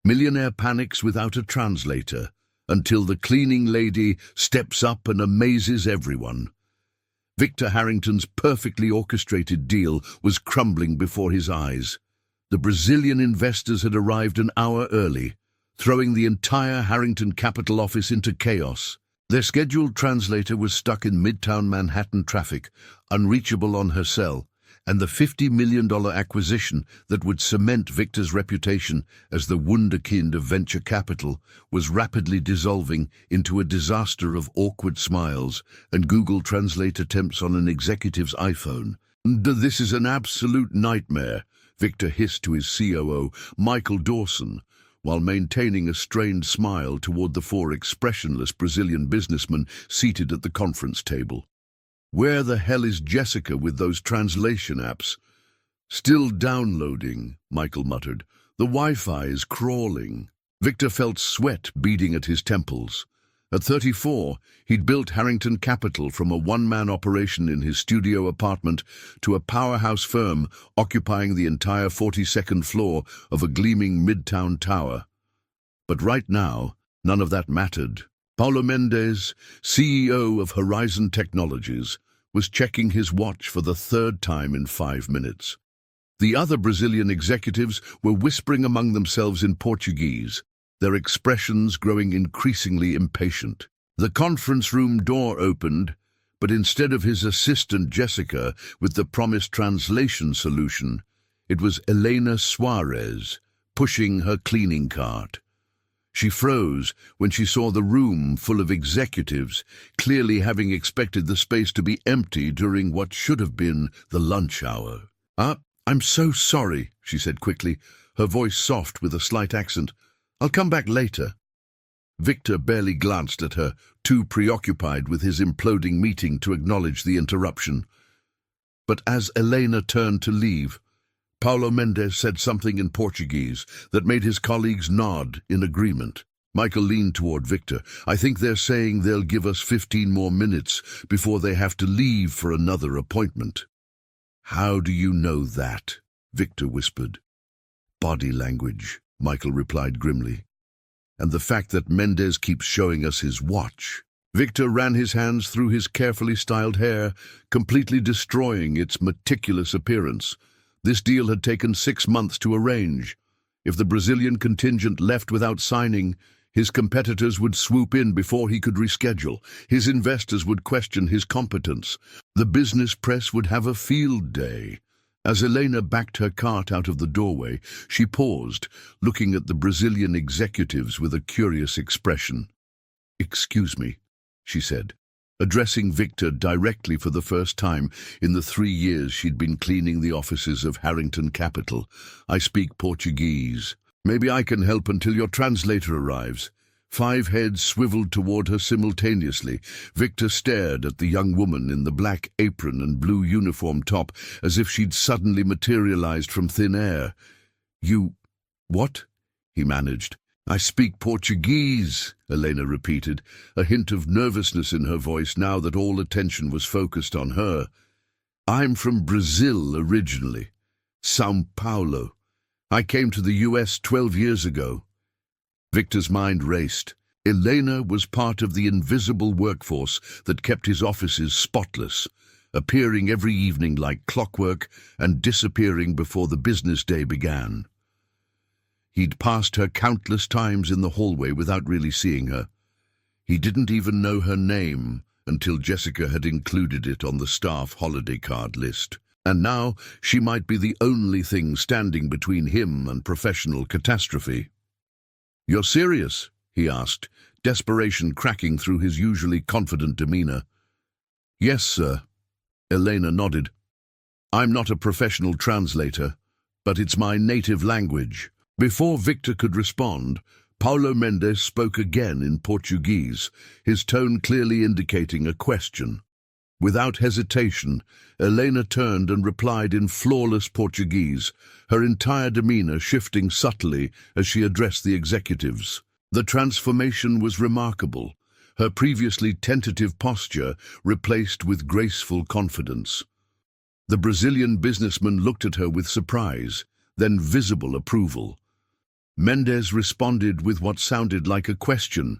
Millionaire panics without a translator, until the cleaning lady steps up and amazes everyone. Victor Harrington's perfectly orchestrated deal was crumbling before his eyes. The Brazilian investors had arrived an hour early, throwing the entire Harrington Capital office into chaos. Their scheduled translator was stuck in Midtown Manhattan traffic, unreachable on her cell, and the $50 million acquisition that would cement Victor's reputation as the wunderkind of venture capital was rapidly dissolving into a disaster of awkward smiles and Google Translate attempts on an executive's iPhone. "This is an absolute nightmare," Victor hissed to his COO, Michael Dawson, while maintaining a strained smile toward the four expressionless Brazilian businessmen seated at the conference table. "Where the hell is Jessica with those translation apps?" "Still downloading," Michael muttered. "The Wi-Fi is crawling." Victor felt sweat beading at his temples. At 34, he'd built Harrington Capital from a one-man operation in his studio apartment to a powerhouse firm occupying the entire 42nd floor of a gleaming midtown tower. But right now, none of that mattered. Paulo Mendes, CEO of Horizon Technologies, was checking his watch for the third time in 5 minutes. The other Brazilian executives were whispering among themselves in Portuguese, their expressions growing increasingly impatient. The conference room door opened, but instead of his assistant Jessica with the promised translation solution, it was Helena Suarez pushing her cleaning cart. She froze when she saw the room full of executives, clearly having expected the space to be empty during what should have been the lunch hour. "I'm so sorry," she said quickly, her voice soft with a slight accent. "I'll come back later." Victor barely glanced at her, too preoccupied with his imploding meeting to acknowledge the interruption. But as Helena turned to leave, Paulo Mendes said something in Portuguese that made his colleagues nod in agreement. Michael leaned toward Victor. "I think they're saying they'll give us 15 more minutes before they have to leave for another appointment." "How do you know that?" Victor whispered. "Body language," Michael replied grimly. "And the fact that Mendes keeps showing us his watch." Victor ran his hands through his carefully styled hair, completely destroying its meticulous appearance. This deal had taken 6 months to arrange. If the Brazilian contingent left without signing, his competitors would swoop in before he could reschedule. His investors would question his competence. The business press would have a field day. As Helena backed her cart out of the doorway, she paused, looking at the Brazilian executives with a curious expression. "Excuse me," she said, addressing Victor directly for the first time in the 3 years she'd been cleaning the offices of Harrington Capital. "I speak Portuguese. Maybe I can help until your translator arrives." 5 heads swiveled toward her simultaneously. Victor stared at the young woman in the black apron and blue uniform top as if she'd suddenly materialized from thin air. "You... what?" he managed. "I speak Portuguese," Helena repeated, a hint of nervousness in her voice now that all attention was focused on her. "I'm from Brazil originally. São Paulo. I came to the US 12 years ago." Victor's mind raced. Helena was part of the invisible workforce that kept his offices spotless, appearing every evening like clockwork and disappearing before the business day began. He'd passed her countless times in the hallway without really seeing her. He didn't even know her name until Jessica had included it on the staff holiday card list. And now she might be the only thing standing between him and professional catastrophe. "You're serious?" he asked, desperation cracking through his usually confident demeanor. "Yes, sir." Helena nodded. "I'm not a professional translator, but it's my native language." Before Victor could respond, Paulo Mendes spoke again in Portuguese, his tone clearly indicating a question. Without hesitation, Helena turned and replied in flawless Portuguese, her entire demeanor shifting subtly as she addressed the executives. The transformation was remarkable, her previously tentative posture replaced with graceful confidence. The Brazilian businessman looked at her with surprise, then visible approval. Mendez responded with what sounded like a question,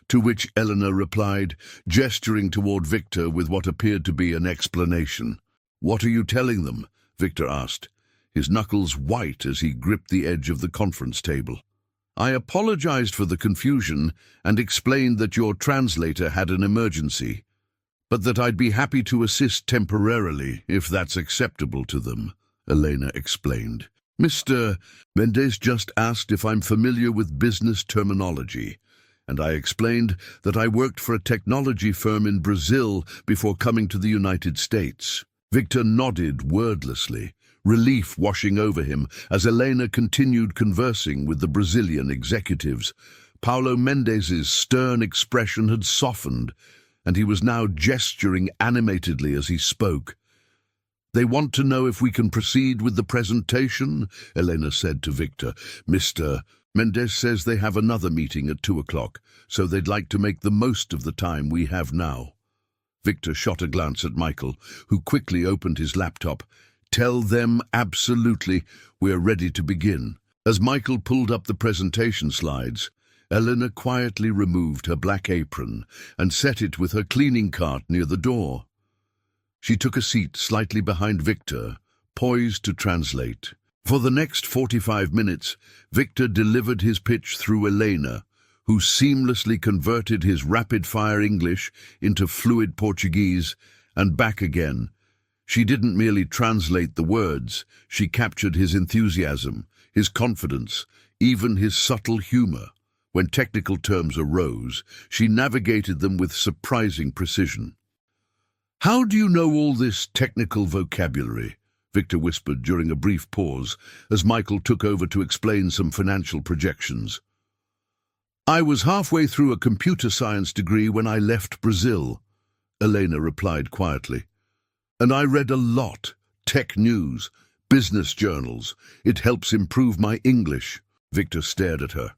to which Elena replied, gesturing toward Victor with what appeared to be an explanation. "What are you telling them?" Victor asked, his knuckles white as he gripped the edge of the conference table. "I apologized for the confusion and explained that your translator had an emergency, but that I'd be happy to assist temporarily if that's acceptable to them," Elena explained. "Mr. Mendez just asked if I'm familiar with business terminology, and I explained that I worked for a technology firm in Brazil before coming to the United States." Victor nodded wordlessly, relief washing over him as Elena continued conversing with the Brazilian executives. Paulo Mendes's stern expression had softened, and he was now gesturing animatedly as he spoke. "They want to know if we can proceed with the presentation," Elena said to Victor. "Mr. Mendez says they have another meeting at 2 o'clock, so they'd like to make the most of the time we have now." Victor shot a glance at Michael, who quickly opened his laptop. "Tell them absolutely we're ready to begin." As Michael pulled up the presentation slides, Elena quietly removed her black apron and set it with her cleaning cart near the door. She took a seat slightly behind Victor, poised to translate. For the next 45 minutes, Victor delivered his pitch through Elena, who seamlessly converted his rapid-fire English into fluid Portuguese and back again. She didn't merely translate the words, she captured his enthusiasm, his confidence, even his subtle humor. When technical terms arose, she navigated them with surprising precision. "How do you know all this technical vocabulary?" Victor whispered during a brief pause as Michael took over to explain some financial projections. "I was halfway through a computer science degree when I left Brazil," Elena replied quietly. "And I read a lot, tech news, business journals. It helps improve my English." Victor stared at her,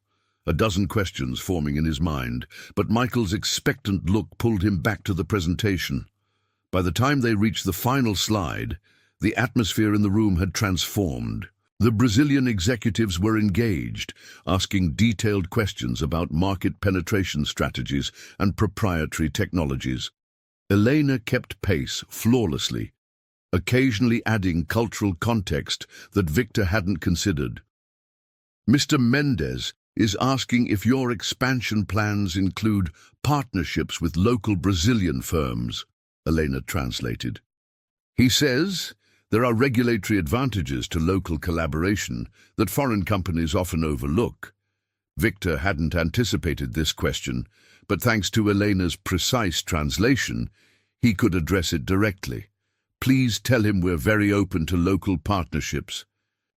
a dozen questions forming in his mind, but Michael's expectant look pulled him back to the presentation. By the time they reached the final slide, the atmosphere in the room had transformed. The Brazilian executives were engaged, asking detailed questions about market penetration strategies and proprietary technologies. Elena kept pace flawlessly, occasionally adding cultural context that Victor hadn't considered. "Mr. Mendez is asking if your expansion plans include partnerships with local Brazilian firms," Elena translated. "He says there are regulatory advantages to local collaboration that foreign companies often overlook." Victor hadn't anticipated this question, but thanks to Elena's precise translation, he could address it directly. "Please tell him we're very open to local partnerships.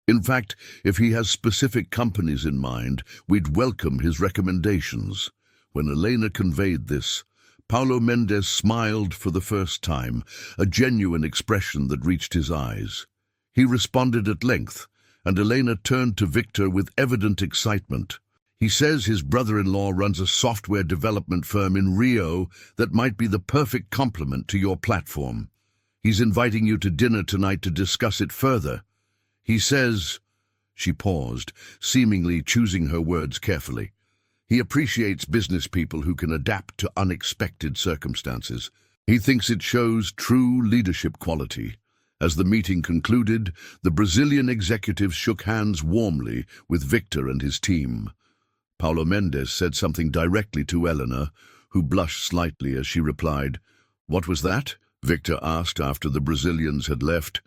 In fact, if he has specific companies in mind, we'd welcome his recommendations." When Elena conveyed this, Paulo Mendez smiled for the first time, a genuine expression that reached his eyes. He responded at length, and Elena turned to Victor with evident excitement. "He says his brother-in-law runs a software development firm in Rio that might be the perfect complement to your platform. He's inviting you to dinner tonight to discuss it further. He says—" She paused, seemingly choosing her words carefully. "He appreciates business people who can adapt to unexpected circumstances. He thinks it shows true leadership quality." As the meeting concluded, the Brazilian executives shook hands warmly with Victor and his team. Paulo Mendez said something directly to Elena, who blushed slightly as she replied. "What was that?" Victor asked after the Brazilians had left,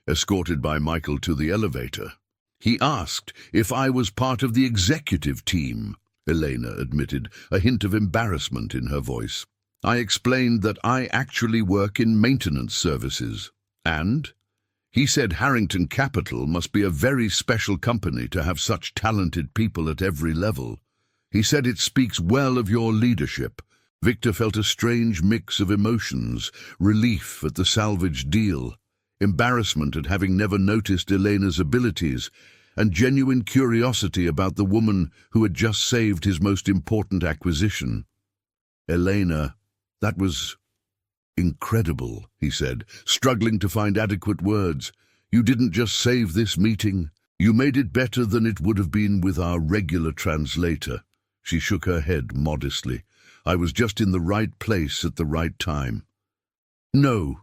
escorted by Michael to the elevator. "He asked if I was part of the executive team," Elena admitted, a hint of embarrassment in her voice. "I explained that I actually work in maintenance services. And he said Harrington Capital must be a very special company to have such talented people at every level. He said it speaks well of your leadership." Victor felt a strange mix of emotions, relief at the salvaged deal, embarrassment at having never noticed Elena's abilities, and genuine curiosity about the woman who had just saved his most important acquisition. "Elena, that was incredible," he said, struggling to find adequate words. "You didn't just save this meeting, You made it better than it would have been with our regular translator. She shook her head modestly. I was just in the right place at the right time. No,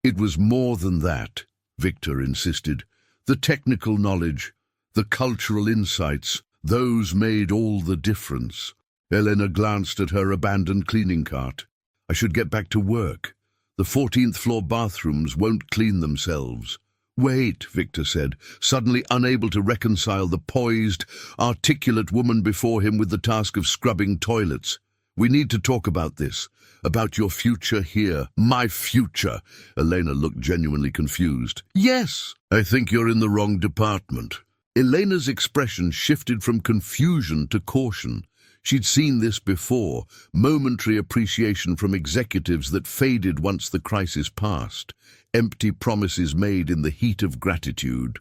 it was more than that, Victor insisted. The technical knowledge, the cultural insights, those made all the difference. Elena glanced at her abandoned cleaning cart. I should get back to work. The 14th floor bathrooms won't clean themselves. Wait, Victor said, suddenly unable to reconcile the poised, articulate woman before him with the task of scrubbing toilets. We need to talk about this, about your future here. My future? Elena looked genuinely confused. Yes, I think you're in the wrong department. Elena's expression shifted from confusion to caution. She'd seen this before, momentary appreciation from executives that faded once the crisis passed, empty promises made in the heat of gratitude.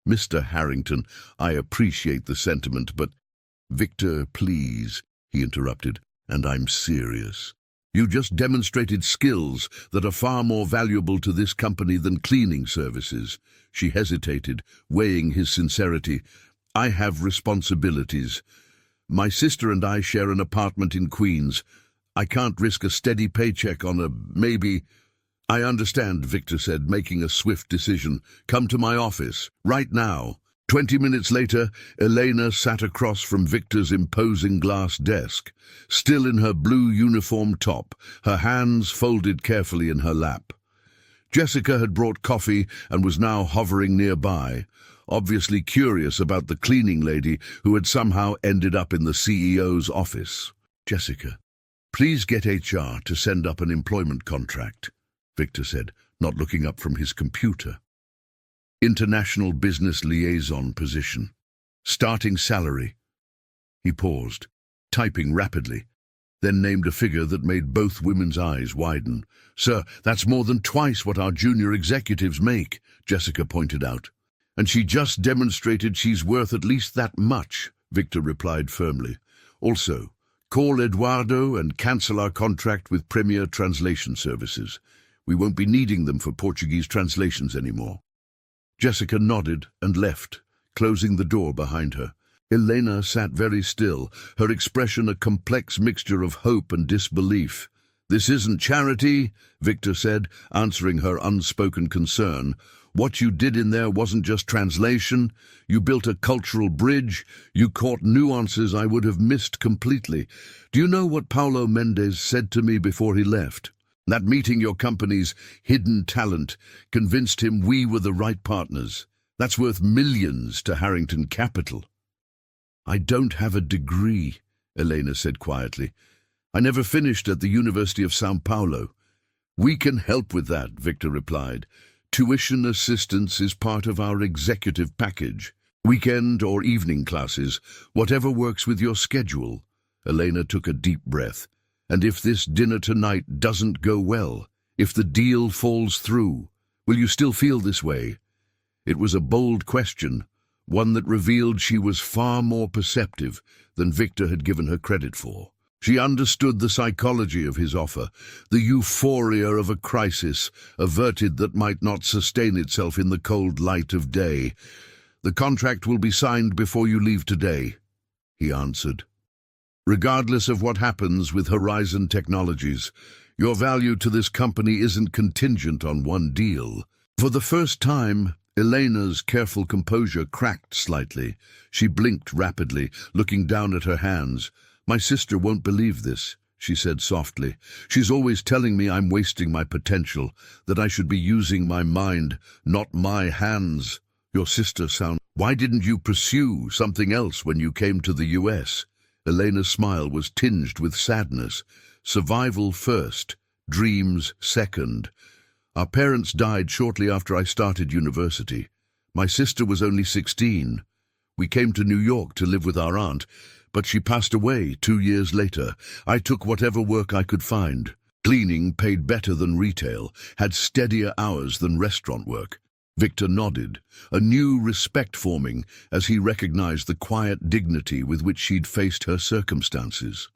Mr. Harrington, I appreciate the sentiment, but— Victor, please, he interrupted, and I'm serious. You just demonstrated skills that are far more valuable to this company than cleaning services. She hesitated, weighing his sincerity. I have responsibilities. My sister and I share an apartment in Queens. I can't risk a steady paycheck on maybe— I understand, Victor said, making a swift decision. Come to my office, right now. 20 minutes later, Elena sat across from Victor's imposing glass desk, still in her blue uniform top, her hands folded carefully in her lap. Jessica had brought coffee and was now hovering nearby, obviously curious about the cleaning lady who had somehow ended up in the CEO's office. Jessica, please get HR to send up an employment contract, Victor said, not looking up from his computer. International Business Liaison position. Starting salary. He paused, typing rapidly, then named a figure that made both women's eyes widen. Sir, that's more than twice what our junior executives make, Jessica pointed out. And she just demonstrated she's worth at least that much, Victor replied firmly. Also, call Eduardo and cancel our contract with Premier Translation Services. We won't be needing them for Portuguese translations anymore. Jessica nodded and left, closing the door behind her. Elena sat very still, her expression a complex mixture of hope and disbelief. This isn't charity, Victor said, answering her unspoken concern. What you did in there wasn't just translation. You built a cultural bridge. You caught nuances I would have missed completely. Do you know what Paulo Mendes said to me before he left? That meeting your company's hidden talent convinced him we were the right partners. That's worth millions to Harrington Capital. I don't have a degree, Elena said quietly. I never finished at the University of São Paulo. We can help with that, Victor replied. Tuition assistance is part of our executive package. Weekend or evening classes, whatever works with your schedule. Elena took a deep breath. And if this dinner tonight doesn't go well, if the deal falls through, will you still feel this way? It was a bold question, one that revealed she was far more perceptive than Victor had given her credit for. She understood the psychology of his offer, the euphoria of a crisis averted that might not sustain itself in the cold light of day. The contract will be signed before you leave today, he answered. Regardless of what happens with Horizon Technologies, your value to this company isn't contingent on one deal. For the first time, Elena's careful composure cracked slightly. She blinked rapidly, looking down at her hands. My sister won't believe this, she said softly. She's always telling me I'm wasting my potential, that I should be using my mind, not my hands. Your sister sounds— Why didn't you pursue something else when you came to the US? Elena's smile was tinged with sadness. Survival first, dreams second. Our parents died shortly after I started university. My sister was only 16. We came to New York to live with our aunt, but she passed away 2 years later. I took whatever work I could find. Cleaning paid better than retail, had steadier hours than restaurant work. Victor nodded, a new respect forming as he recognized the quiet dignity with which she'd faced her circumstances.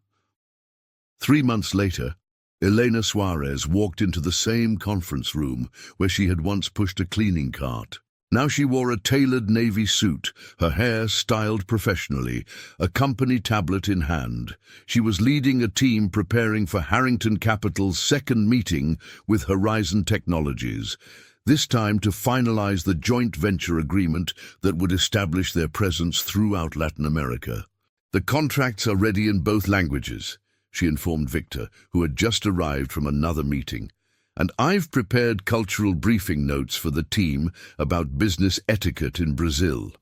3 months later, Elena Suarez walked into the same conference room where she had once pushed a cleaning cart. Now she wore a tailored navy suit, her hair styled professionally, a company tablet in hand. She was leading a team preparing for Harrington Capital's second meeting with Horizon Technologies, this time to finalize the joint venture agreement that would establish their presence throughout Latin America. "The contracts are ready in both languages," she informed Victor, who had just arrived from another meeting. "And I've prepared cultural briefing notes for the team about business etiquette in Brazil."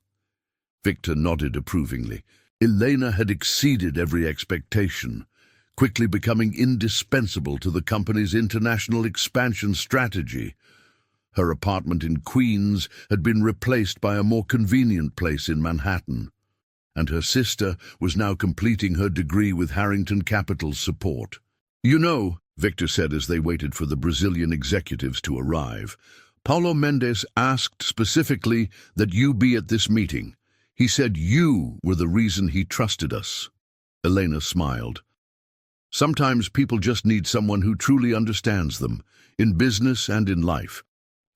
Victor nodded approvingly. Elena had exceeded every expectation, quickly becoming indispensable to the company's international expansion strategy. Her apartment in Queens had been replaced by a more convenient place in Manhattan, and her sister was now completing her degree with Harrington Capital's support. "You know," Victor said as they waited for the Brazilian executives to arrive, "Paulo Mendes asked specifically that you be at this meeting. He said you were the reason he trusted us." Elena smiled. "Sometimes people just need someone who truly understands them, in business and in life."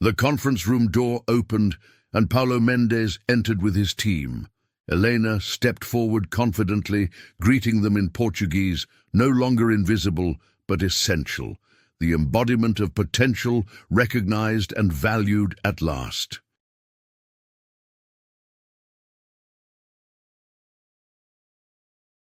The conference room door opened, and Paulo Mendes entered with his team. Elena stepped forward confidently, greeting them in Portuguese, no longer invisible, but essential, the embodiment of potential recognized and valued at last.